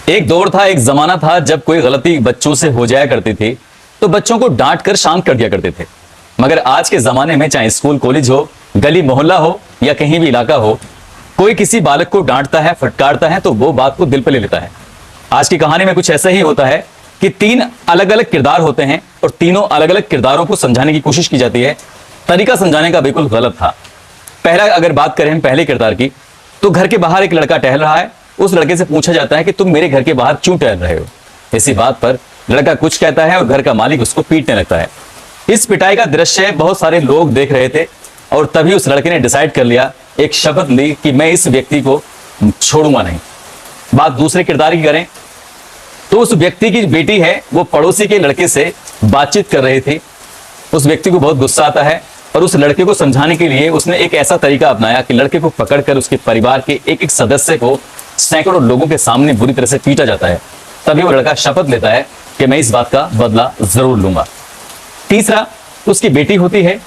एक दौर था, एक जमाना था जब कोई गलती बच्चों से हो जाया करती थी तो बच्चों को डांट कर शांत कर दिया करते थे। मगर आज के जमाने में चाहे स्कूल कॉलेज हो, गली मोहल्ला हो या कहीं भी इलाका हो, कोई किसी बालक को डांटता है, फटकारता है तो वो बात को दिल पे ले लेता है। आज की कहानी में कुछ ऐसा ही होता है कि तीन अलग अलग किरदार होते हैं और तीनों अलग अलग किरदारों को समझाने की कोशिश की जाती है। तरीका समझाने का बिल्कुल गलत था। पहला अगर बात करें हम पहले किरदार की, तो घर के बाहर एक लड़का टहल रहा है। उस लड़के से पूछा जाता है कि तुम मेरे घर के बाहर क्यों टहल रहे हो। इसी बात पर लड़का कुछ कहता है और घर का मालिक उसको पीटने लगता है। इस पिटाई का दृश्य बहुत सारे लोग देख रहे थे और तभी उस लड़के ने डिसाइड कर लिया, एक शपथ ली कि मैं इस व्यक्ति को छोड़ूंगा नहीं। बात दूसरे किरदार की करें तो उस व्यक्ति की बेटी है, वो पड़ोसी के लड़के से बातचीत कर रही थी। उस व्यक्ति को बहुत गुस्सा आता है और उस लड़के को समझाने के लिए उसने एक ऐसा तरीका अपनाया कि लड़के को पकड़कर उसके परिवार के एक एक सदस्य को सैकड़ों लोगों के सामने बुरी तरह से पीटा जाता है। तभी वो लड़का शपथ लेता है कि मैं इस बात का बदला जरूर लूंगा। तीसरा, उसकी बेटी होती है।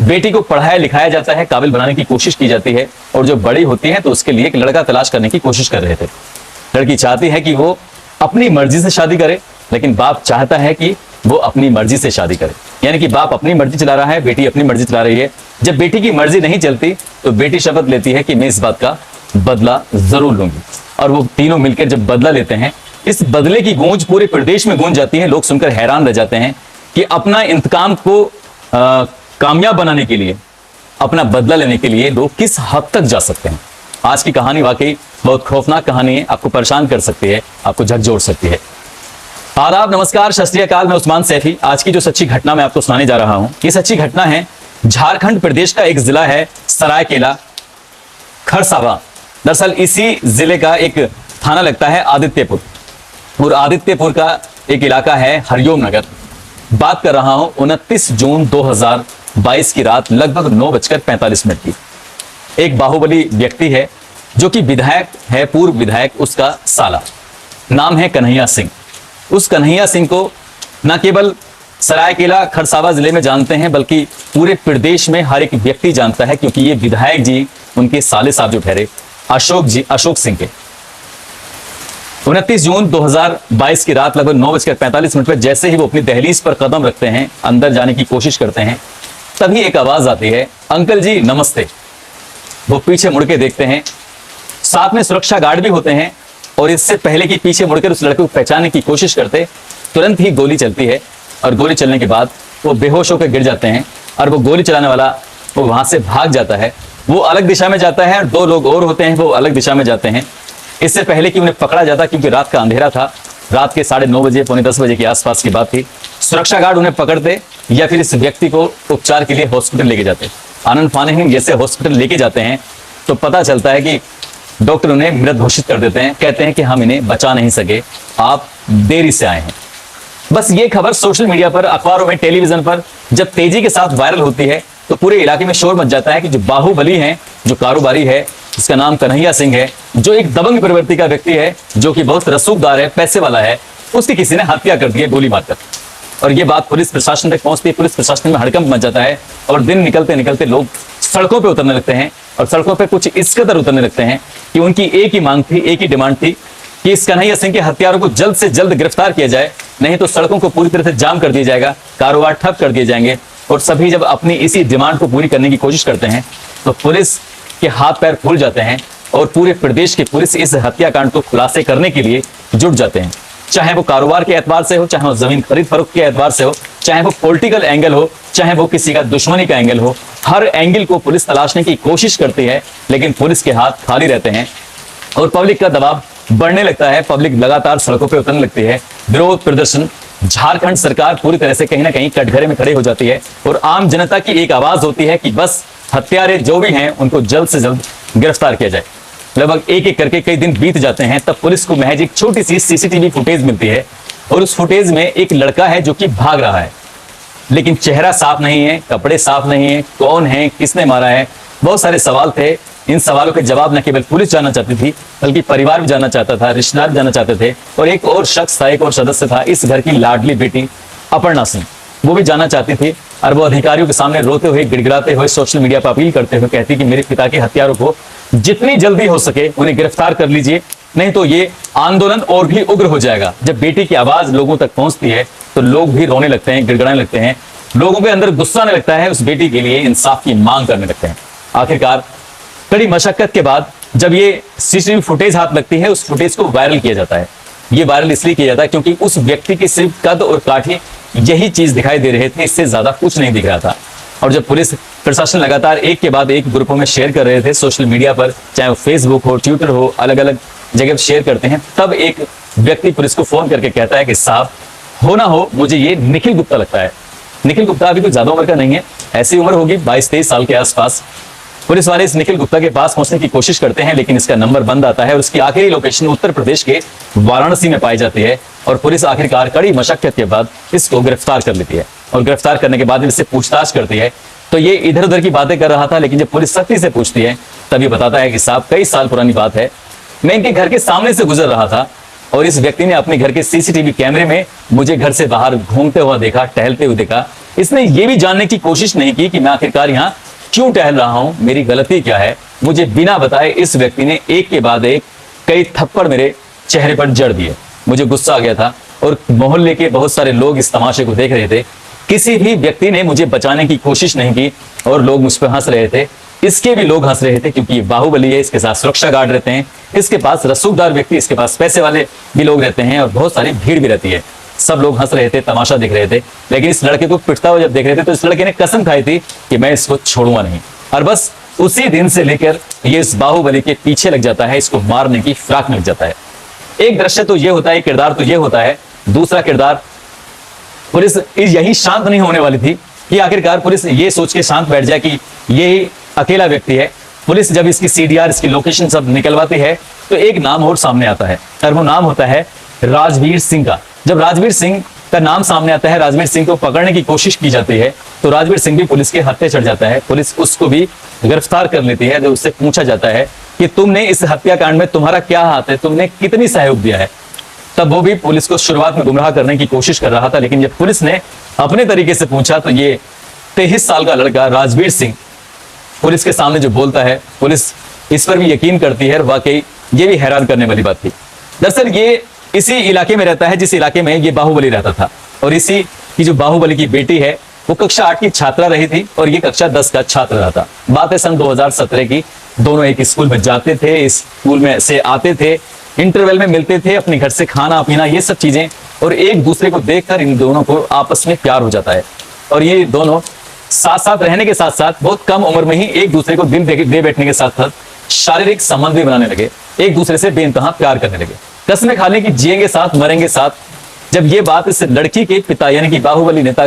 बेटी को पढ़ाया लिखाया जाता है, काबिल बनाने की कोशिश की जाती है और जो बड़ी होती है तो उसके लिए एक लड़का तलाश करने की कोशिश कर रहे थे। लड़की चाहती है कि वो अपनी मर्जी से शादी करे, लेकिन बाप चाहता है कि वो अपनी मर्जी से शादी करे। यानी कि बाप अपनी मर्जी चला रहा है, बेटी अपनी मर्जी चला रही है। जब बेटी की मर्जी नहीं चलती तो बेटी शपथ लेती है कि मैं इस बात का बदला जरूर लूंगी। और वो तीनों मिलकर जब बदला लेते हैं, इस बदले की गूंज पूरे प्रदेश में गूंज जाती है। लोग सुनकर हैरान रह जाते हैं कि अपना इंतकाम को कामयाब बनाने के लिए, अपना बदला लेने के लिए लोग किस हद तक जा सकते हैं। आज की कहानी वाकई बहुत खौफनाक कहानी है, आपको परेशान कर सकती है, आपको झकझोर सकती है। आदाब, नमस्कार, सत श्री अकाल। मैं उस्मान सैफी। आज की जो सच्ची घटना मैं आपको सुनाने जा रहा हूं, ये सच्ची घटना है झारखंड प्रदेश का एक जिला है सरायकेला खरसावां। दरअसल इसी जिले का एक थाना लगता है आदित्यपुर और आदित्यपुर का एक इलाका है हरिओम नगर। बात कर रहा हूं 29 जून 2022 की रात लगभग 9:45 की। एक बाहुबली व्यक्ति है जो कि विधायक है, पूर्व विधायक, उसका साला नाम है कन्हैया सिंह। उस कन्हैया सिंह को न केवल सरायकेला खरसावां जिले में जानते हैं बल्कि पूरे प्रदेश में हर एक व्यक्ति जानता है, क्योंकि ये विधायक जी उनके साले साहब जो ठहरे अशोक सिंह के। 29 जून 2022 की रात लगभग 9:45 पर जैसे ही वो अपनी दहलीज पर कदम रखते हैं, अंदर जाने की कोशिश करते हैं, तभी एक आवाज आती है, अंकल जी नमस्ते। वो पीछे मुड़ के देखते हैं, साथ में सुरक्षा गार्ड भी होते हैं और इससे पहले कि पीछे मुड़कर उस लड़के को पहचानने की कोशिश करते, तुरंत ही गोली चलती है और गोली चलने के बाद वो बेहोश होकर गिर जाते हैं और वो गोली चलाने वाला वो वहां से भाग जाता है। वो अलग दिशा में जाता है और दो लोग और होते हैं, वो अलग दिशा में जाते हैं। इससे पहले कि उन्हें पकड़ा जाता, क्योंकि रात का अंधेरा था, रात के 9:30 बजे, पौने 10 बजे के आसपास की बात थी, सुरक्षा गार्ड उन्हें पकड़ते या फिर इस व्यक्ति को उपचार के लिए हॉस्पिटल लेके जाते। आनंद फाने ही जैसे हॉस्पिटल लेके जाते हैं तो पता चलता है कि डॉक्टर उन्हें मृत घोषित कर देते हैं। कहते हैं कि हम इन्हें बचा नहीं सके, आप देरी से आए हैं। बस ये खबर सोशल मीडिया पर, अखबारों में, टेलीविजन पर जब तेजी के साथ वायरल होती है तो पूरे इलाके में शोर मच जाता है कि जो बाहुबली हैं, जो कारोबारी है, जिसका नाम कन्हैया सिंह है, जो एक दबंग प्रवृत्ति का व्यक्ति है, जो कि बहुत रसूखदार है, पैसे वाला है, उसकी किसी ने हत्या कर दी है गोली मारकर। और ये बात पुलिस प्रशासन तक पहुंचती है। पुलिस प्रशासन में हड़कंप मच जाता है और दिन निकलते निकलते लोग सड़कों पे उतरने लगते हैं और सड़कों पे कुछ इस कदर उतरने लगते हैं कि उनकी एक ही मांग थी, एक ही डिमांड थी कि इस कन्हैया सिंह के हत्यारों को जल्द से जल्द गिरफ्तार किया जाए, नहीं तो सड़कों को पूरी तरह से जाम कर दिया जाएगा, कारोबार ठप कर दिए जाएंगे। और सभी जब अपनी इसी डिमांड को पूरी करने की कोशिश करते हैं तो पुलिस के हाथ पैर फूल जाते हैं और पूरे प्रदेश की पुलिस इस हत्याकांड को खुलासे करने के लिए जुट जाते हैं। चाहे वो कारोबार के एतबार से हो, चाहे वो जमीन खरीद फरोख्त के एतबार से हो, चाहे वो पॉलिटिकल एंगल हो, चाहे वो किसी का दुश्मनी का एंगल हो, हर एंगल को पुलिस तलाशने की कोशिश करती है, लेकिन पुलिस के हाथ खाली रहते हैं और पब्लिक का दबाव बढ़ने लगता है। पब्लिक लगातार सड़कों पर उतरने लगती है। विरोध प्रदर्शन, झारखंड सरकार पूरी तरह से कहीं ना कहीं कटघरे में खड़े हो जाती है और आम जनता की एक आवाज होती है कि बस हत्यारे जो भी हैं उनको जल्द से जल्द गिरफ्तार किया जाए। लगभग एक एक करके कई दिन बीत जाते हैं, तब पुलिस को महज एक छोटी सी सीसीटीवी फुटेज मिलती है और उस फुटेज में एक लड़का है जो कि भाग रहा है, लेकिन चेहरा साफ नहीं है, कपड़े साफ नहीं है, कौन है, किसने मारा है, बहुत सारे सवाल थे। इन सवालों के जवाब न केवल पुलिस जानना चाहती थी बल्कि परिवार भी जानना चाहता था, रिश्तेदार जानना चाहते थे और एक और शख्स था, एक और सदस्य था, इस घर की लाडली बेटी अपर्णा सिंह, वो भी जानना चाहती थी। और वो अधिकारियों के सामने रोते हुए, गिड़गिड़ाते हुए, सोशल मीडिया पर अपील करते हुए कहती कि मेरे पिता के हत्यारों को जितनी जल्दी हो सके उन्हें गिरफ्तार कर लीजिए नहीं तो ये आंदोलन और भी उग्र हो जाएगा। जब बेटी की आवाज लोगों तक पहुंचती है तो लोग भी रोने लगते हैं, गिड़गिड़ाने लगते हैं, लोगों के अंदर गुस्सा आने लगता है, उस बेटी के लिए इंसाफ की मांग करने लगते हैं। आखिरकार कड़ी मशक्कत के बाद जब ये सीसीटीवी फुटेज हाथ लगती है, उस फुटेज को वायरल किया जाता है। ये वायरल इसलिए किया जाता है क्योंकि उस व्यक्ति के सिर्फ कद और काठी यही चीज दिखाई दे रहे थे, इससे ज्यादा कुछ नहीं दिख रहा था। और जब पुलिस प्रशासन लगातार एक के बाद एक ग्रुपों में शेयर कर रहे थे सोशल मीडिया पर, चाहे वो फेसबुक हो, ट्विटर हो, अलग अलग जगह शेयर करते हैं, तब एक व्यक्ति पुलिस को फोन करके कहता है कि साहब, हो ना हो मुझे ये निखिल गुप्ता लगता है। निखिल गुप्ता अभी कुछ ज्यादा उम्र का नहीं है, ऐसी उम्र होगी 22-23 साल के आसपास। पुलिस वाले इस निखिल गुप्ता के पास पहुंचने की कोशिश करते हैं, लेकिन इसका नंबर बंद आता है और उसकी आखिरी लोकेशन उत्तर प्रदेश के वाराणसी में पाई जाती है। और पुलिस आखिरकार कड़ी मशक्कत के बाद इसको गिरफ्तार कर लेती है और गिरफ्तार करने के बाद इससे पूछताछ करती है तो ये इधर उधर की बातें कर रहा था, लेकिन जब पुलिस सख्ती से पूछती है तब ये बताता है कि साहब, कई साल पुरानी बात है, मैं इनके घर के सामने से गुजर रहा था और इस व्यक्ति ने अपने घर के सीसीटीवी कैमरे में मुझे घर से बाहर घूमते हुआ देखा, टहलते हुए देखा। इसने ये भी जानने की कोशिश नहीं की कि मैं आखिरकार यहाँ क्यों टहल रहा हूं, मेरी गलती क्या है। मुझे बिना बताए इस व्यक्ति ने एक के बाद एक कई थप्पड़ मेरे चेहरे पर जड़ दिए। मुझे गुस्सा आ गया था और मोहल्ले के बहुत सारे लोग इस तमाशे को देख रहे थे। किसी भी व्यक्ति ने मुझे बचाने की कोशिश नहीं की और लोग मुझ पर हंस रहे थे। इसके भी लोग हंस रहे थे क्योंकि ये बाहुबली है, इसके साथ सुरक्षा गार्ड रहते हैं, इसके पास रसूखदार व्यक्ति, इसके पास पैसे वाले भी लोग रहते हैं और बहुत सारी भीड़ भी रहती है। सब लोग हंस रहे थे, तमाशा देख रहे थे, लेकिन इस लड़के को पिटता हुआ जब देख रहे थे तो इस लड़के ने कसम खाई थी कि मैं इसको छोड़ूंगा नहीं। और बस उसी दिन से लेकर ये इस बाहुबली के पीछे लग जाता है, इसको मारने की फिराक में लग जाता है। एक दृश्य तो ये होता है, किरदार तो ये होता है। दूसरा किरदार, पुलिस यही शांत नहीं होने वाली थी कि आखिरकार पुलिस ये सोच के शांत बैठ जाए कि ये अकेला व्यक्ति है। पुलिस जब इसकी सीडीआर, इसकी लोकेशन सब निकलवाती है तो एक नाम और सामने आता है और वो नाम होता है राजवीर सिंह का। जब राजवीर सिंह का नाम सामने आता है, राजवीर सिंह को पकड़ने की कोशिश की जाती है तो राजवीर सिंह भी पुलिस के हत्थे चढ़ जाता है। पुलिस उसको भी गिरफ्तार कर लेती है। जब उससे पूछा जाता है कि तुमने इस हत्याकांड में तुम्हारा क्या हाथ है, तुमने कितनी सहयोग दिया है, तब वो भी पुलिस को शुरुआत में गुमराह करने की कोशिश कर रहा था। लेकिन जब पुलिस ने अपने तरीके से पूछा तो ये 23 साल का लड़का राजवीर सिंह पुलिस के सामने जो बोलता है, पुलिस इस पर भी यकीन करती है। और वाकई ये भी हैरान करने वाली बात थी। दरअसल ये इसी इलाके में रहता है जिस इलाके में ये बाहुबली रहता था और इसी की जो बाहुबली की बेटी है वो कक्षा 8 की छात्रा रही थी और ये कक्षा 10 का छात्र रहा था। बात है सन 2017 की। दोनों एक स्कूल में जाते थे, इस स्कूल में से आते थे, इंटरवल में मिलते थे, अपने घर से खाना पीना ये सब चीजें, और एक दूसरे को देखकर इन दोनों को आपस में प्यार हो जाता है। और ये दोनों साथ साथ रहने के साथ साथ बहुत कम उम्र में ही एक दूसरे को दिल दे बैठने के साथ साथ शारीरिक संबंध भी बनाने लगे, एक दूसरे से बेइंतहा प्यार करने लगे, कसमें खाने की जिएंगे साथ, मरेंगे साथ। जब ये बात इस लड़की के पिता यानी कि बाहुबली नेता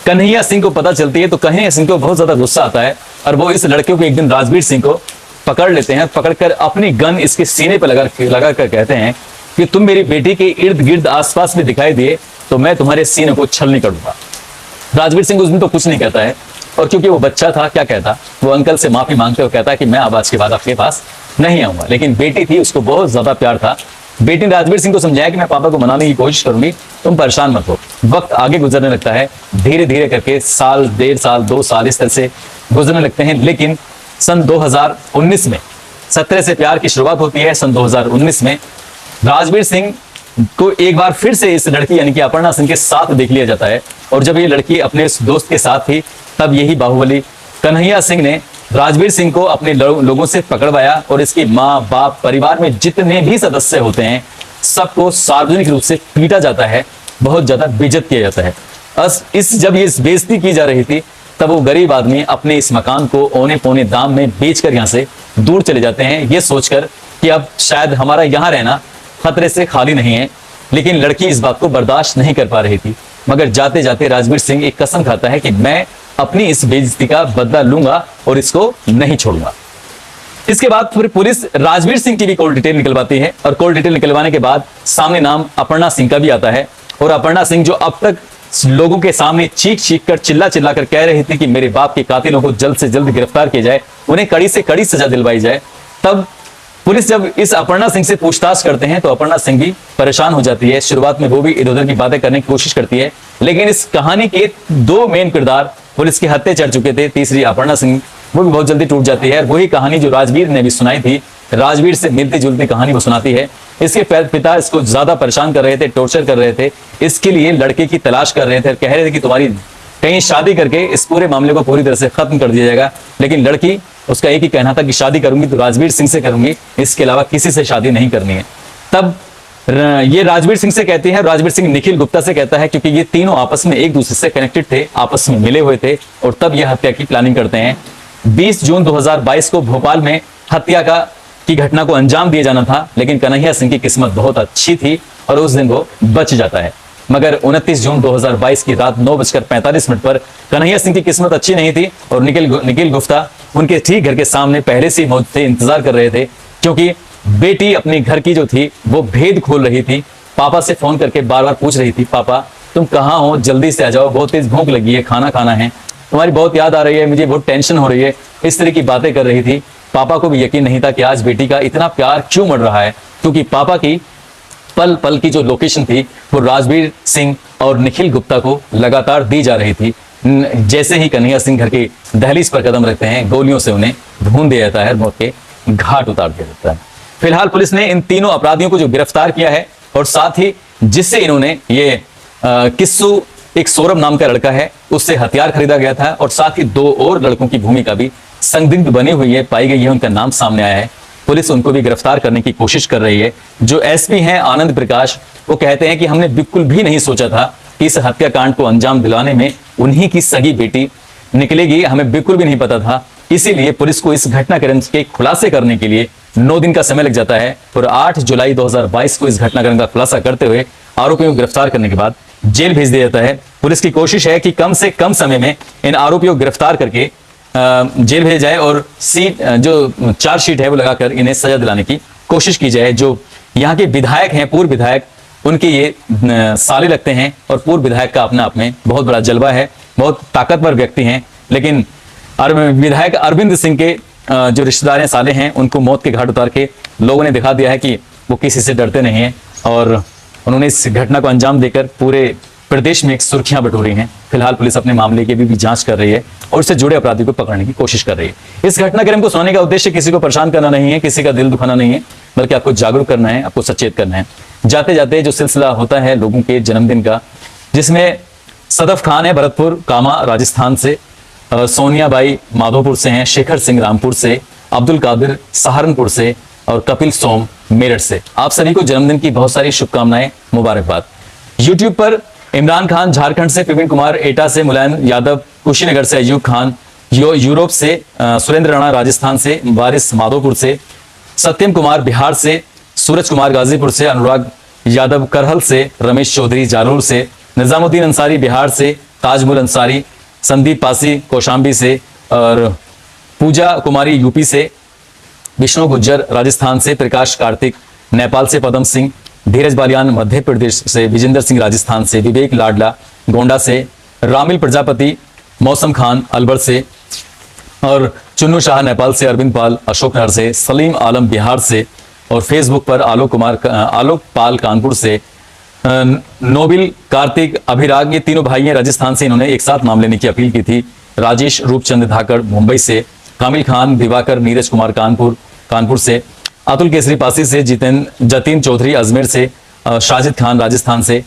कन्हैया सिंह को पता चलती है तो कन्हैया सिंह को बहुत ज्यादा गुस्सा आता है और वो इस लड़के को एक दिन राजवीर सिंह को पकड़ लेते हैं। पकड़कर अपनी गन इसके सीने पर लगा कर कहते हैं कि तुम मेरी बेटी के इर्द गिर्द आसपास में दिखाई दिए तो मैं तुम्हारे सीने को छलनी कर दूंगा। राजवीर सिंह उस दिन तो कुछ नहीं कहता है और क्योंकि वो बच्चा था, क्या कहता, वो अंकल से माफी मांगते हुए कहता है कि मैं अब आज के बाद आपके पास नहीं आऊंगा। लेकिन बेटी थी, उसको बहुत ज्यादा प्यार था। बेटी ने राजवीर सिंह को समझाया कि मैं पापा को मनाने की कोशिश करूंगी, तुम परेशान मत हो। वक्त आगे गुजरने लगता है, धीरे धीरे करके साल, 1.5 साल, 2 साल इस तरह से गुजरने लगते हैं। लेकिन सन 2019 में 17 से प्यार की शुरुआत होती है। सन 2019 में राजवीर सिंह को एक बार फिर से इस लड़की यानी कि अपर्णा सिंह के साथ देख लिया जाता है और जब ये लड़की अपने दोस्त के साथ थी तब यही बाहुबली कन्हैया सिंह ने राजवीर सिंह को अपने लोगों से पकड़वाया और इसकी माँ, बाप, परिवार में जितने भी सदस्य होते हैं सबको सार्वजनिक रूप से पीटा जाता है, बहुत ज्यादा बेइज्जत किया जाता है। जब ये बेइज्जती की जा रही थी तब वो गरीब आदमी अपने इस मकान को औने पौने दाम में बेचकर यहाँ से दूर चले जाते हैं, ये सोचकर कि अब शायद हमारा यहाँ रहना खतरे से खाली नहीं है। लेकिन लड़की इस बात को बर्दाश्त नहीं कर पा रही थी, मगर जाते जाते राजवीर सिंह एक कसम खाता है कि मैं अपनी इस बेइज्जती का बदला लूंगा और इसको नहीं छोड़ूंगा। इसके बाद फिर पुलिस राजवीर सिंह की भी कॉल डिटेल निकलवाती है और कॉल डिटेल निकलवाने के बाद सामने नाम अपर्णा सिंह का भी आता है। और अपर्णा सिंह जो अब तक लोगों के सामने चीख कर चिल्ला कर कह रही थी कि मेरे बाप के कातिलों को जल्द से जल्द गिरफ्तार किया जाए, उन्हें कड़ी से कड़ी सजा दिलवाई जाए, तब पुलिस जब इस अपर्णा सिंह से पूछताछ करते हैं तो अपर्णा सिंह भी परेशान हो जाती है। शुरुआत में वो भी इधर उधर की बातें करने की कोशिश करती है, लेकिन इस कहानी के 2 मेन किरदार पुलिस के हत्थे चढ़ चुके थे। तीसरी अपर्णा सिंह वो भी बहुत जल्दी टूट जाती है। वही कहानी जो राजवीर ने भी सुनाई थी राजवीर से मिलती जुलती कहानी वो सुनाती है। इसके पिता इसको ज्यादा परेशान कर रहे थे, टॉर्चर कर रहे थे, इसके लिए लड़के की तलाश कर रहे थे, कह रहे थे कि तुम्हारी कहीं शादी करके इस पूरे मामले को पूरी तरह से खत्म कर दिया जाएगा। लेकिन लड़की, उसका एक ही कहना था कि शादी करूंगी तो राजवीर सिंह से करूंगी, इसके अलावा किसी से शादी नहीं करनी है। तब ये राजवीर सिंह से कहती है, राजवीर सिंह निखिल गुप्ता से कहता है, क्योंकि ये तीनों आपस में एक दूसरे से कनेक्टेड थे, आपस में मिले हुए थे, और तब यह हत्या की प्लानिंग करते हैं। 20 जून 2022 को भोपाल में हत्या की घटना को अंजाम दिया जाना था, लेकिन कन्हैया सिंह की किस्मत बहुत अच्छी थी और उस दिन वो बच जाता है। मगर 29 जून 2022 की रात 9:45 पर कन्हैया सिंह की किस्मत अच्छी नहीं थी और निखिल गुप्ता उनके ठीक घर के सामने पहले से मौत से इंतजार कर रहे थे, क्योंकि बेटी अपनी घर की जो थी वो भेद खोल रही थी। पापा से फोन करके बार बार पूछ रही थी, पापा तुम कहाँ हो, जल्दी से आ जाओ, बहुत तेज भूख लगी है, खाना खाना है, तुम्हारी बहुत याद आ रही है, मुझे बहुत टेंशन हो रही है, इस तरह की बातें कर रही थी। पापा को भी यकीन नहीं था कि आज बेटी का इतना प्यार क्यों मर रहा है, क्योंकि पापा की पल पल की जो लोकेशन थी वो राजवीर सिंह और निखिल गुप्ता को लगातार दी जा रही थी। जैसे ही कन्हैया सिंह घर की दहलीज पर कदम रखते हैं, गोलियों से उन्हें भून दिया जाता है, मौत के घाट उतार दिया जाता है। फिलहाल पुलिस ने इन तीनों अपराधियों को जो गिरफ्तार किया है, और साथ ही जिससे इन्होंने ये किस्सू, एक सौरभ नाम का लड़का है, उससे हथियार खरीदा गया था, और साथ ही 2 और लड़कों की भूमिका भी संदिग्ध बनी हुई है, पाई गई है, उनका नाम सामने आया है। पुलिस उनको भी गिरफ्तार करने की कोशिश कर रही है। जो एसपी हैं आनंद प्रकाश, वो कहते हैं कि हमने बिल्कुल भी नहीं सोचा था कि इस हत्याकांड को अंजाम दिलाने में उन्हीं की सगी बेटी निकलेगी, हमें बिल्कुल भी नहीं पता था। इसीलिए पुलिस को इस घटनाक्रम के खुलासे करने के लिए 9 दिन का समय लग जाता है, और 8 जुलाई 2022 को इस घटनाक्रम का खुलासा करते हुए आरोपियों को गिरफ्तार करने के बाद जेल भेज दिया जाता है। पुलिस की कोशिश है कि कम से कम समय में इन आरोपियों को गिरफ्तार करके जेल भेजा जाए, और जो चार्जशीट है वो लगाकर इन्हें सजा दिलाने की कोशिश की जाए। जो यहाँ के विधायक हैं, पूर्व विधायक, उनके ये साले लगते हैं, और पूर्व विधायक का अपने आप में बहुत बड़ा जलवा है, बहुत ताकतवर व्यक्ति हैं, लेकिन विधायक अरविंद सिंह के जो रिश्तेदार हैं, साले हैं, उनको मौत के घाट उतार के लोगों ने दिखा दिया है कि वो किसी से डरते नहीं हैं, और उन्होंने इस घटना को अंजाम देकर पूरे प्रदेश में एक सुर्खियां बटोरी हैं। फिलहाल पुलिस अपने मामले की भी जांच कर रही है और इससे जुड़े अपराधी को पकड़ने की कोशिश कर रही है। इस घटनाक्रम को सुनाने का उद्देश्य किसी को परेशान करना नहीं है, किसी का दिल दुखाना नहीं है, बल्कि आपको जागरूक करना है, आपको सचेत करना है। जाते जाते जो सिलसिला होता है लोगों के जन्मदिन का, जिसमें सदफ खान है भरतपुर कामा राजस्थान से, सोनिया बाई माधोपुर से हैं, शेखर सिंह रामपुर से, अब्दुल कादिर सहारनपुर से, और कपिल सोम मेरठ से। आप सभी को जन्मदिन की बहुत सारी शुभकामनाएं, मुबारकबाद। यूट्यूब पर इमरान खान झारखंड से, प्रवीण कुमार एटा से, मुलायम यादव कुशीनगर से, अयूब खान यूरोप से, सुरेंद्र राणा राजस्थान से, वारिस माधोपुर से, सत्यम कुमार बिहार से, सूरज कुमार गाजीपुर से, अनुराग यादव करहल से, रमेश चौधरी जालोर से, निजामुद्दीन अंसारी बिहार से, ताजमुल अंसारी, संदीप पासी कौशाम्बी से, और पूजा कुमारी यूपी से, विष्णु गुज्जर राजस्थान से, प्रकाश कार्तिक नेपाल से, पदम सिंह, धीरज बालियान मध्य प्रदेश से, विजेंद्र सिंह राजस्थान से, विवेक लाडला गोंडा से, रामिल प्रजापति मौसम खान अलवर से, और चुन्नू शाह नेपाल से, अरविंद पाल अशोकनगर से, सलीम आलम बिहार से, और फेसबुक पर आलोक पाल कानपुर से, नोबिल कार्तिक अभिराग, ये तीनों भाई हैं राजस्थान से, इन्होंने एक साथ नाम लेने की अपील की थी। राजेश रूपचंद धाकड़ मुंबई से, कामिल खान दिवाकर नीरज कुमार कानपुर से, अतुल केसरी पासी से, जतीन चौधरी अजमेर से, शाजिद खान राजस्थान से,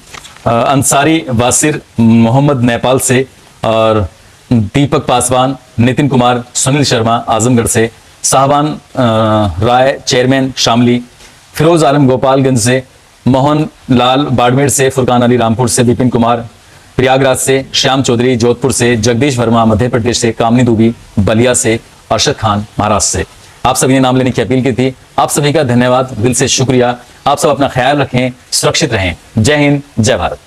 अंसारी वासिर मोहम्मद नेपाल से, और दीपक पासवान, नितिन कुमार, सुनील शर्मा आजमगढ़ से, साहबान राय चेयरमैन शामली, फिरोज आलम गोपालगंज से, मोहन लाल बाड़मेर से, फुरकान अली रामपुर से, विपिन कुमार प्रयागराज से, श्याम चौधरी जोधपुर से, जगदीश वर्मा मध्य प्रदेश से, कामनी दुबी बलिया से, अरशद खान महाराष्ट्र से। आप सभी ने नाम लेने की अपील की थी। आप सभी का धन्यवाद, दिल से शुक्रिया। आप सब अपना ख्याल रखें, सुरक्षित रहें। जय हिंद, जय भारत।